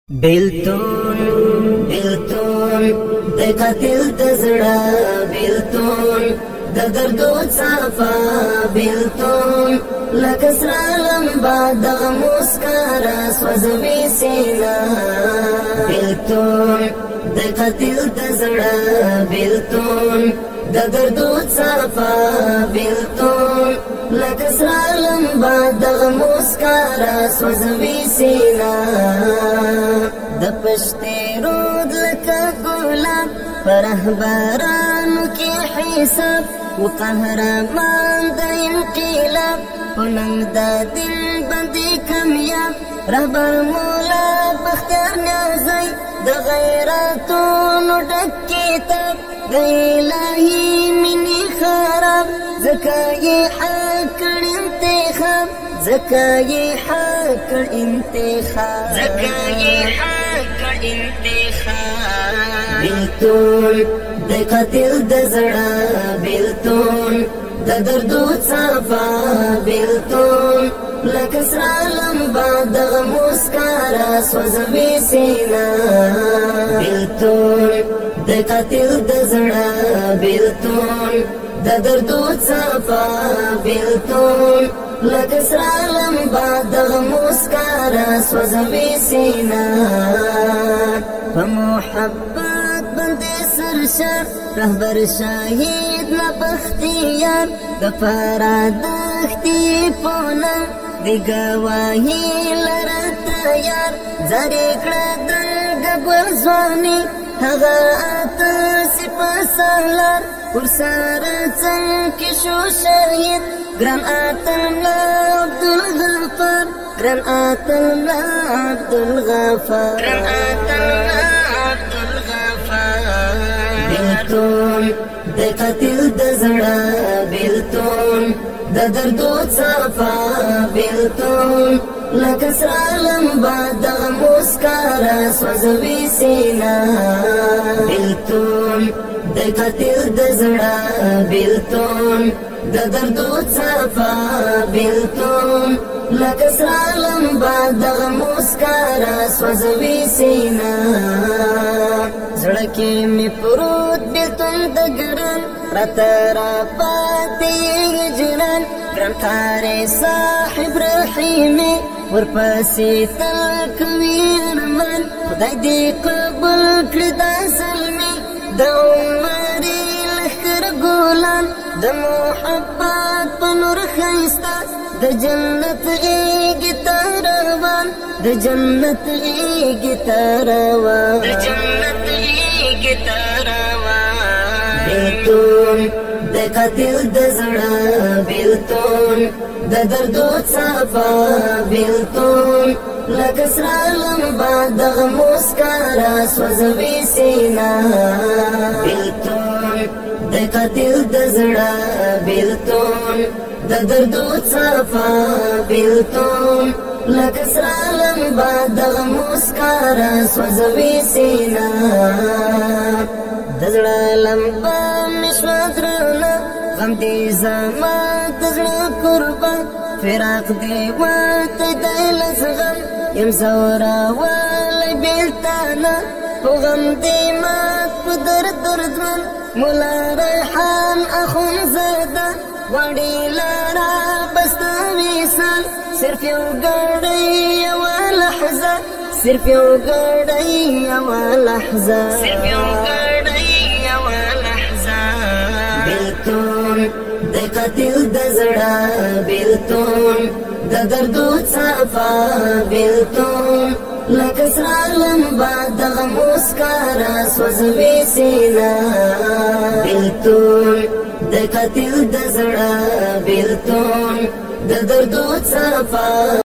بیلتون بیلتون د قاتل د زړه بیلتون د دردو صفا بیلتون لکه سره لمبا د مسکرا سوځوي سینا بیلتون د قاتل د زړه بیلتون د دردو صفا بیلتون لکه سره لمبا د مسکرا سوځوي سینا د پشتي رود لکه ګلاب رهبرانو کې حساب وقهرمان د انقلاب پننګ د دل باندې کامیاب رهبر مولا بختیار نیازی د غیرتونو ډک کتاب د الهي مینې خراب ځکه یې حق کړ انتخاب ځکه یې حق کړ انتخاب ځکه یې حق کړ انتخاب بیلتون د قاتل د زړه بیلتون د دردو صفا بیلتون لکه سره لمبا د مسکرا سوځوي سینا بیلتون د قاتل د زړه بیلتون د دردو صفا بیلتون لکه سره لمبا د مسکرا سوځوي سینا په محبت باندې سرشار رهبر شاهد نه بختیار د فرادختي پونه دی گواهی لره تیار زری کړه د ګل ځواني هغه اته سپاسلار پر سره څنګه شو شهید ګران اتلنا عبدالغفار ګران اتلنا عبدالغفار ګران اتلنا عبدالغفار بیلتون د قاتل د زړه بیلتون د دردو صفا بیلتون لکه سره لمبا د مسکرا سوځوي سینا بیلتون د قاتل د زړه بیلتون د دردو صفا بیلتون لکه سره لمبا د مسکرا سوځوي سینا زړه کې می پروت بیلتون د ګران راته را پاتې جنان ګران کارې صاحب رحیمي ورپسې تل کوي ارمان خدای دې قبول کړي دا سلمي د عمرې لښکر ګلان د محبت په نور ښایسته د جنت غېږې ته روان د جنت غېږې ته روان د جنت غېږې ته روان بیلتون د قاتل د زړه بیلتون د دردو صفا بیلتون لکه سره لمبا د مسکرا سوځوي سینا بیلتون د قاتل د زړه بیلتون د دردو صفا بیلتون لکه سره لمبا د مسکرا سوځوي سینا د زړه لمبا مې شوه درنه غم دې زما د زړه قربان فراق دې ورته دی له زغم یم زوراولی بیلتانه په غم دې مات په درد دردمن ملا ریحان اخونزاده غواړي لاره بسته وصال صرف یو ګړی یوه لحظه صرف یو ګړی یوه لحظه صرف یو ګړی یوه لحظه بیلتون د قاتل د زړه بیلتون د دردو صفا بیلتون لکه سره لمبا د مسکرا سوځوي سینا بیلتون د قاتل د زړه بیلتون د دردو صفا